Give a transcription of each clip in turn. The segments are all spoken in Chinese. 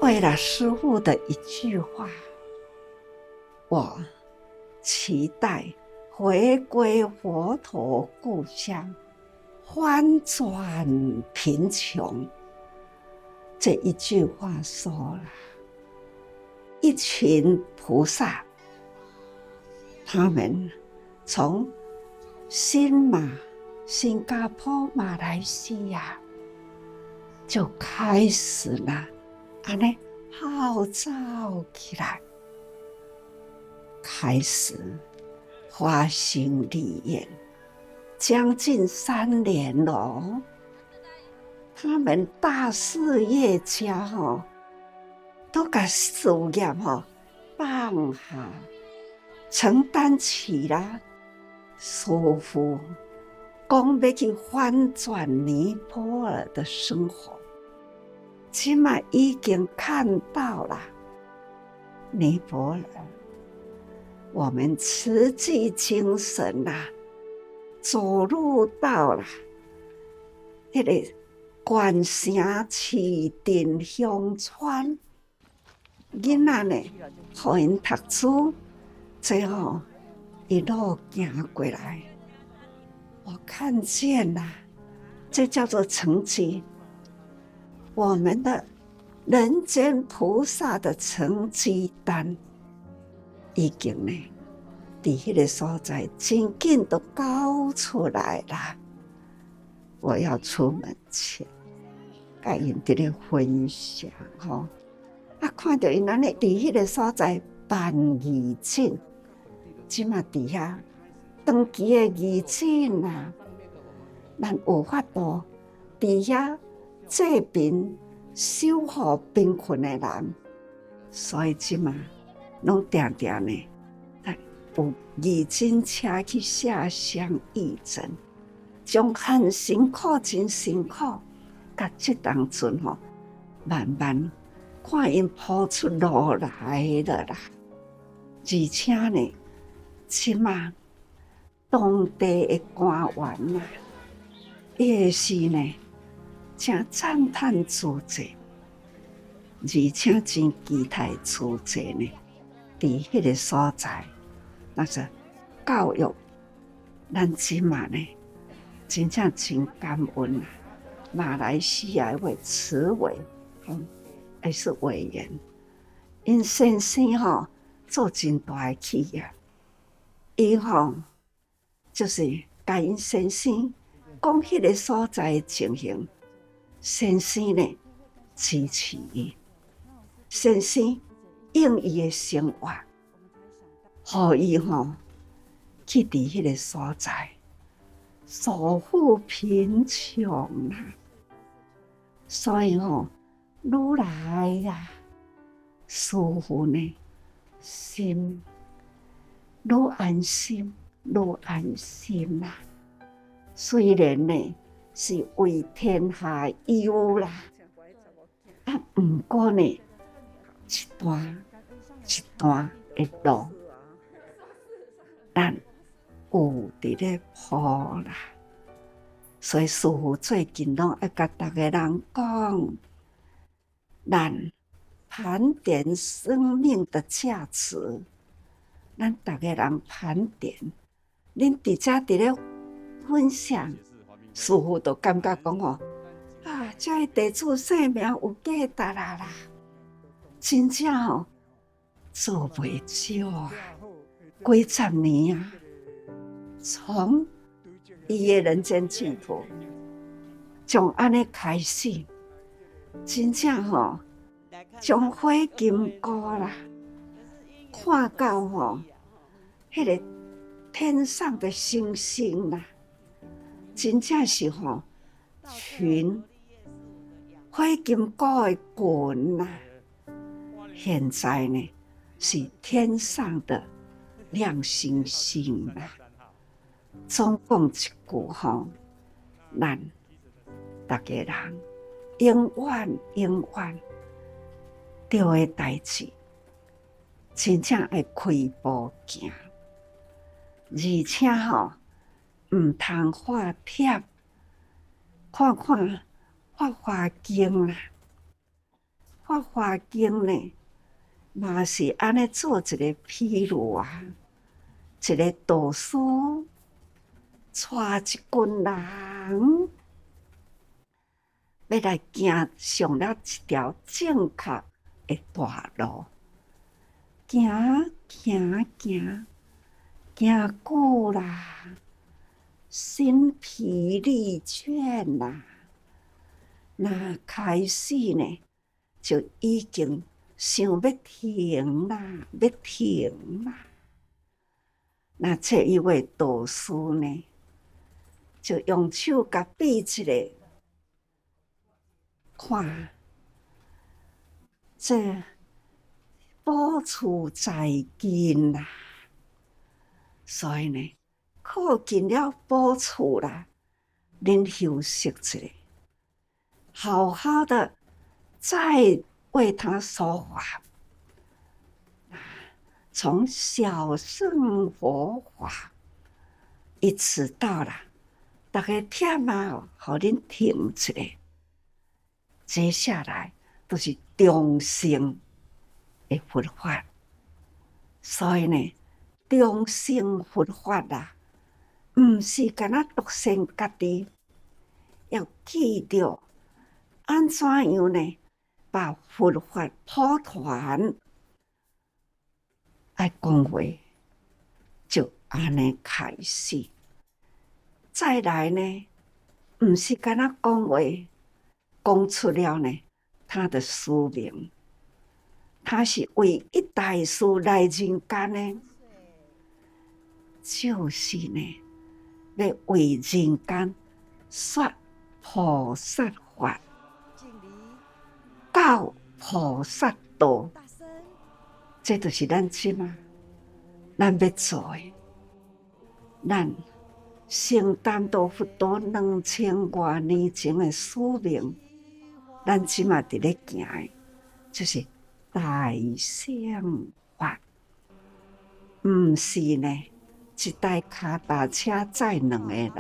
为了师父的一句话，我期待回归佛陀故乡，翻转贫穷。这一句话说了，一群菩萨，他们从新加坡、马来西亚就开始了，号召起来，开始发心立愿，将近3年了。他们大事业家都把事业放下，承担起了师父讲要去翻转尼泊尔的生活，现在已经看到了尼泊尔，我们慈济精神走入到了那个县城市镇乡村，囡仔呢，互因读书，最后一路行过来，我看见了，这叫做成绩。我们的人间菩萨的成绩单，已经呢，在那个所在，真紧都交出来了。我要出门前，跟因在咧分享看到因安尼在那个所在办义诊，即马伫遐长期的义诊咱有法度伫遐济贫守护贫困的人，所以即马拢定定呢，有义诊车去下乡义诊。将很辛苦，真辛苦，甲这当阵慢慢看因铺出路来了啦。而且呢，即马当地的官员也是呢，真赞叹自济，而且真期待自济呢，在迄个所在，那是教育，咱即马呢。真正真感恩马来西亚一位慈委，也是委员，因先生做真大的企业，伊就是甲因先生讲迄个所在的情形，先生呢支持伊，先生应伊的生活，互伊去伫迄个所在。守护贫穷所以愈来师父呢心愈安心虽然呢是为天下忧啦，不过呢一段的路，咱有伫咧铺啦，所以师父最近拢要甲大家人讲，咱盘点生命的价值，咱大家人盘点，恁伫遮伫咧分享，师父都感觉讲这个地主性命有价值啦，真正做袂少几十年从伊的人间净土，从安尼开始，真正从火金菇啦，看到迄个天上的星星啦，真正是群火金菇的群啦。现在呢是天上的亮星星啦。总讲一句咱大家人永远着的代志，真正要开步行，而且唔通发帖，看发经啦，法华经呢，嘛是安尼做一个譬喻啊，一个导师带一群人，要来行上了一条正确的大路，行久啦，身疲力倦啦，那开始呢，就已经想要停啦，要停啦。那这一位导师呢，就用手甲比一个，看这宝处在近啦，所以呢，靠近了宝处啦，恁休息一下，好好的再为他说法。从小乘佛法一直到了，大家忝啊，互恁停一下。接下来都是中性的佛法，所以呢，中性佛法啦，唔是干那独善家己，要记着安怎样呢？把佛法普传。爱讲话，就安尼开始。再来呢，唔是干那讲话，讲出了呢，他的使命，他是为一代师来人间呢，就是呢，要为人间说菩萨法，教菩萨道。这就是咱即嘛，咱要做的。咱承担到佛陀2000多年前的使命，咱即嘛伫咧行的，就是大乘法，毋是呢一台脚踏车载2个人，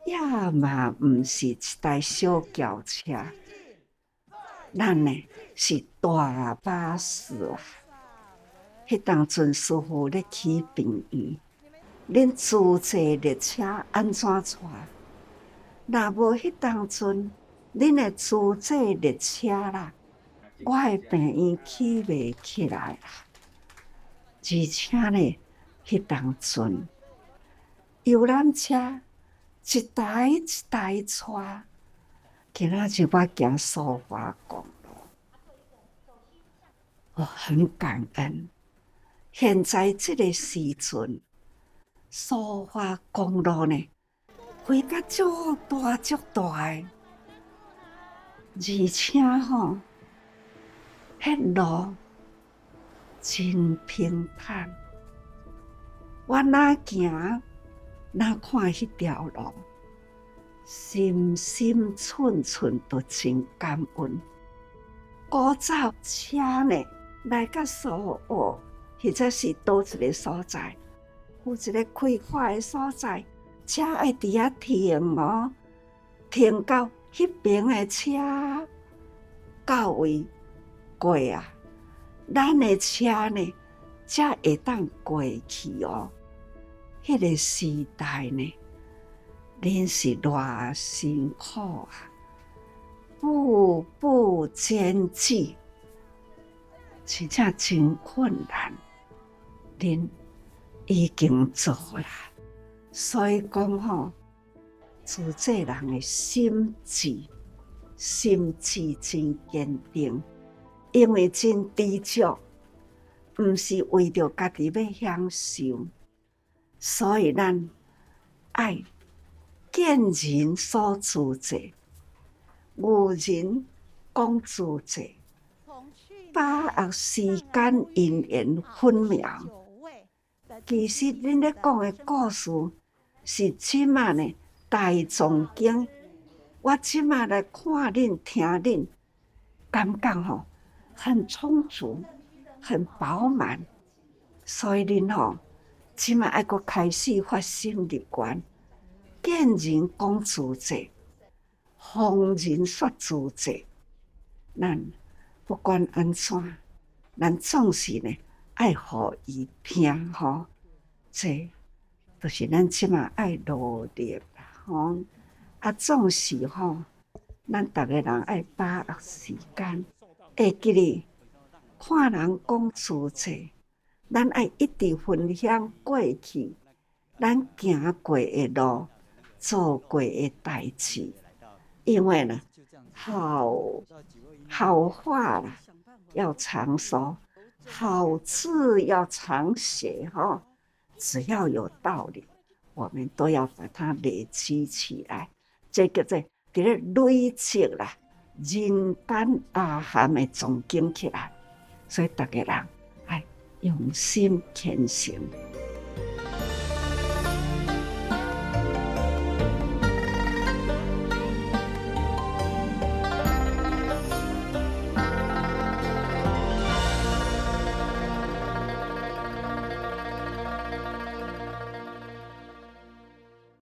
也嘛毋是一台小轿车。咱呢是大巴士啊！迄当阵师父咧起殡仪，恁自济列车安怎带？若无迄当阵，恁的自济列车啦，我的病院起袂起来啦。而且呢，迄当阵游览车一台一台带。今仔日我行苏花公路，我很感恩。现在这个时阵，苏花公路呢，开甲足大足大的，而且吼，迄路真平坦。我哪行哪看迄条路。心心寸寸都真感恩。古早车呢来到苏澳，或者是倒一个所在，有一个开阔的所在，车爱伫遐停哦，停到迄边的车到位过啊，咱的车呢才会当过去哦。迄个时代呢。恁是偌辛苦啊，步步艰巨，真正真困难。恁已经做啦，所以讲吼，自济人的心志真坚定，因为真知足，毋是为着家己要享受，所以咱爱。见人所自济，无人讲自济，把握时间因缘分秒。其实恁咧讲的故事是即马呢大藏经，我即马来看恁听恁，感觉吼很充足，很饱满，所以恁吼即马爱阁开始发心立愿。见人讲自济，逢人说自济，咱不管安怎，咱总是呢爱互伊听吼，这就是咱即马爱努力啦吼。总是吼，咱逐个人爱把握时间，会记哩看人讲自济，咱爱一直分享过去，咱行过的路，做过的代志，因为呢，好话啦要常说，好字要常写哈。只要有道理，我们都要把它累积起来。这个在累积啦，人丹阿含的总经起来。所以大家人爱用心虔诚。